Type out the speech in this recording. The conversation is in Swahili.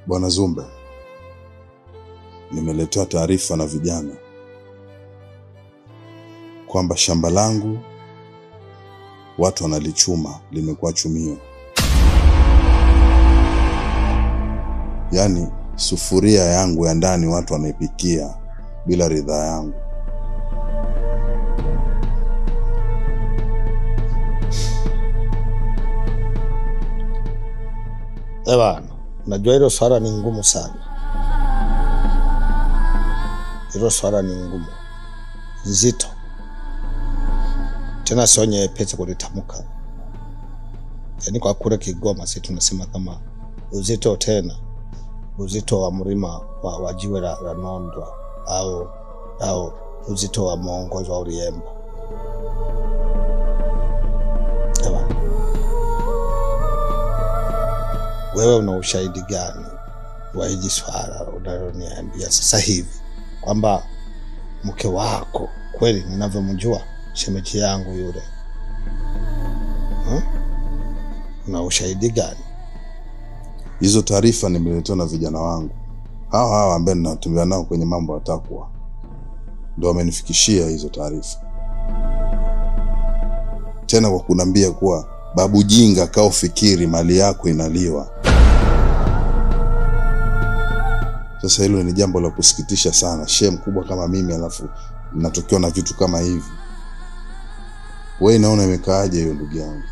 Bwana Zumbe, nimeletewa taarifa na vijana kwamba shamba langu watu wanalichuma, limekuwa chumio. Yaani sufuria yangu ya ndani watu wanaipikia bila ridhaa yangu. Ewa, najua hilo swala ni ngumu sana. Hilo swala ni ngumu, nzito, tena sio nyepesi kulitamka. Yaani kwa kule Kigoma sisi tunasema kama uzito, tena uzito wa mlima wa jiwe la Nondwa au uzito wa mwongozo wa Uliemba. Ewa, wewe una ushahidi gani wa hili swala unaloniambia sasa hivi kwamba mke wako kweli ninavyomjua shemeji yangu yule? Una ushahidi gani? Hizo taarifa nimeletewa na vijana wangu. Hawa ambao ninatumia nao kwenye mambo ya takwa ndio wamenifikishia hizo taarifa. Tena kwa kunambia kuwa babu jinga kao fikiri mali yako inaliwa. Sasa hilo ni jambo la kusikitisha sana. Shehe mkubwa kama mimi alafu natokewa na vitu kama hivi. Wewe naona imekaaje hiyo ndugu yangu?